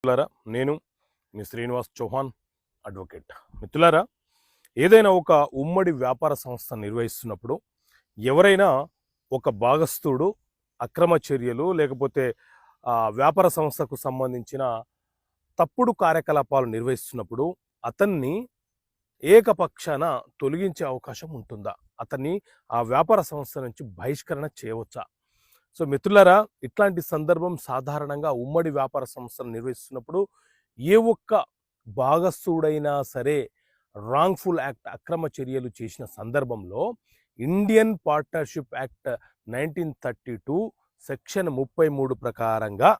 మిత్రులారా, నేను మీ శ్రీనివాస్ చౌహాన్ అడ్వకేట్. మిత్రులారా, ఏదైనా ఒక ఉమ్మడి వ్యాపార సంస్థ నిర్వహిస్తున్నప్పుడు ఎవరైనా ఒక భాగస్థుడు అక్రమ చర్యలు లేకపోతే వ్యాపార సంస్థకు సంబంధించిన తప్పుడు కార్యకలాపాలు నిర్వహిస్తున్నప్పుడు అతన్ని ఏకపక్షాన తొలగించే అవకాశం ఉంటుందా? అతన్ని ఆ వ్యాపార సంస్థ నుంచి బహిష్కరణ చేయవచ్చా? సో మిత్రులారా, ఇట్లాంటి సందర్భం సాధారణంగా ఉమ్మడి వ్యాపార సంస్థలు నిర్వహిస్తున్నప్పుడు ఏ ఒక్క భాగస్థుడైనా సరే రాంగ్ఫుల్ యాక్ట్ అక్రమ చర్యలు చేసిన సందర్భంలో ఇండియన్ పార్ట్నర్షిప్ యాక్ట్ 1932 సెక్షన్ 33 ప్రకారంగా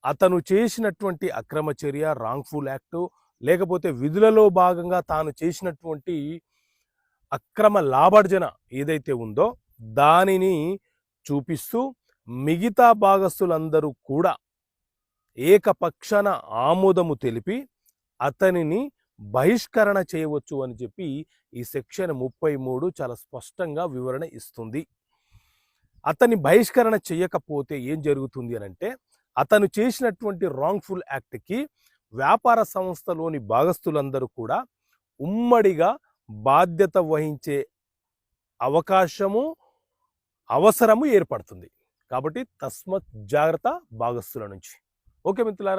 అతను చేసినటువంటి అక్రమ చర్య రాంగ్ఫుల్ యాక్టు లేకపోతే విధులలో భాగంగా తాను చేసినటువంటి అక్రమ లాభార్జన ఏదైతే ఉందో దానిని చూపిస్తూ మిగతా భాగస్థులందరూ కూడా ఏకపక్షాన ఆమోదము తెలిపి అతనిని బహిష్కరణ చేయవచ్చు అని చెప్పి ఈ సెక్షన్ 33 చాలా స్పష్టంగా వివరణ ఇస్తుంది. అతన్ని బహిష్కరణ చేయకపోతే ఏం జరుగుతుంది అని అంటే, అతను చేసినటువంటి రాంగ్ఫుల్ యాక్ట్కి వ్యాపార సంస్థలోని భాగస్థులందరూ కూడా ఉమ్మడిగా బాధ్యత వహించే అవకాశము అవసరము ఏర్పడుతుంది. కాబట్టి తస్మత్ జాగ్రత్త భాగస్థుల నుంచి. ఓకే మిత్రులారా.